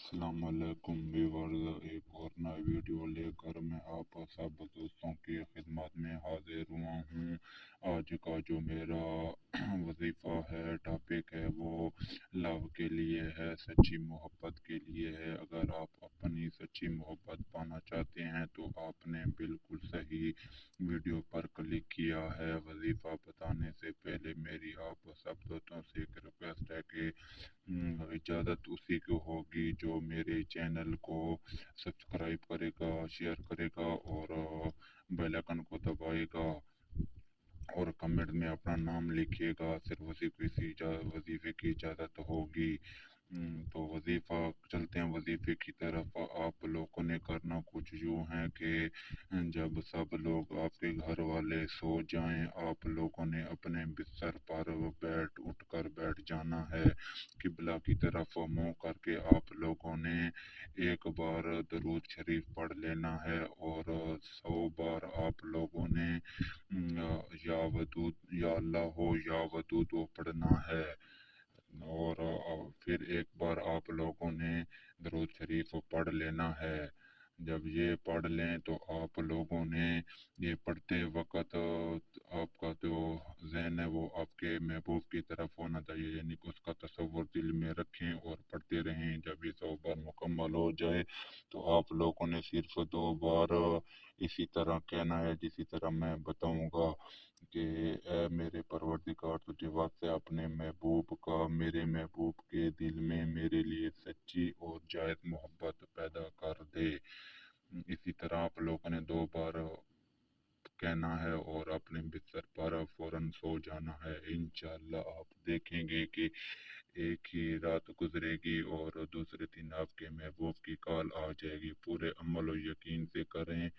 अस्सलाम वालेकुम व्यूअर्स, एक और नई वीडियो लेकर मैं आप सब दोस्तों की खिदमत में हाजिर हुआ हूँ। आज का जो मेरा वजीफ़ा है, टॉपिक है, वो लव के लिए है, सच्ची मोहब्बत के लिए है। अगर आप अपनी सच्ची मोहब्बत पाना चाहते हैं तो आपने बिल्कुल सही वीडियो पर क्लिक किया है। वजीफ़ा बताने से पहले मेरी आप सब दोस्तों से एक रिक्वेस्ट है कि इजाज़त उसी को होगी जो मेरे चैनल को सब्सक्राइब करेगा, शेयर करेगा और बेल आइकन को दबाएगा और कमेंट में अपना नाम लिखिएगा। सिर्फ उसी को इसी वजीफ़े की इजाज़त होगी। तो वजीफ़ा चलते हैं वजीफ़े की तरफ। आप लोगों ने करना कुछ यूँ है कि जब सब लोग आपके घर वाले सो जाएं, आप लोगों ने अपने बिस्तर पर उठकर बैठ जाना है। किबला की तरफ मुंह करके आप लोगों ने एक बार दरूद शरीफ पढ़ लेना है और 100 बार आप लोगों ने या वदूद या अल्लाह हो या वदूद वो पढ़ना है। और फिर एक बार आप लोगों ने दरूद शरीफ पढ़ लेना है। जब ये पढ़ लें तो आप लोगों ने ये पढ़ते वक्त आपका जो ज़हन है वो आपके महबूब की तरफ होना चाहिए, यानी कि उसका तसव्वुर दिल में रखें और पढ़ते रहें। जब ये 100 बार मुकम्मल हो जाए तो आप लोगों ने सिर्फ 2 बार इसी तरह कहना है, जिसी तरह मैं बताऊंगा कि ए मेरे परवरदिगार, तुझे वास्ते अपने महबूब का मेरे महबूब के दिल में मेरे लिए सच्ची और जायज़ मोहब्बत पैदा कर दे। इसी तरह आप लोगों ने 2 बार कहना है और अपने बिस्तर पर फौरन सो जाना है। इंशाअल्लाह आप देखेंगे कि एक ही रात गुजरेगी और दूसरे दिन आपके महबूब की कॉल आ जाएगी। पूरे अमल और यकीन से करें,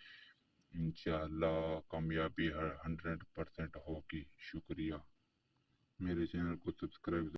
इंशाअल्लाह कामयाबी 100% होगी। शुक्रिया। मेरे चैनल को सब्सक्राइब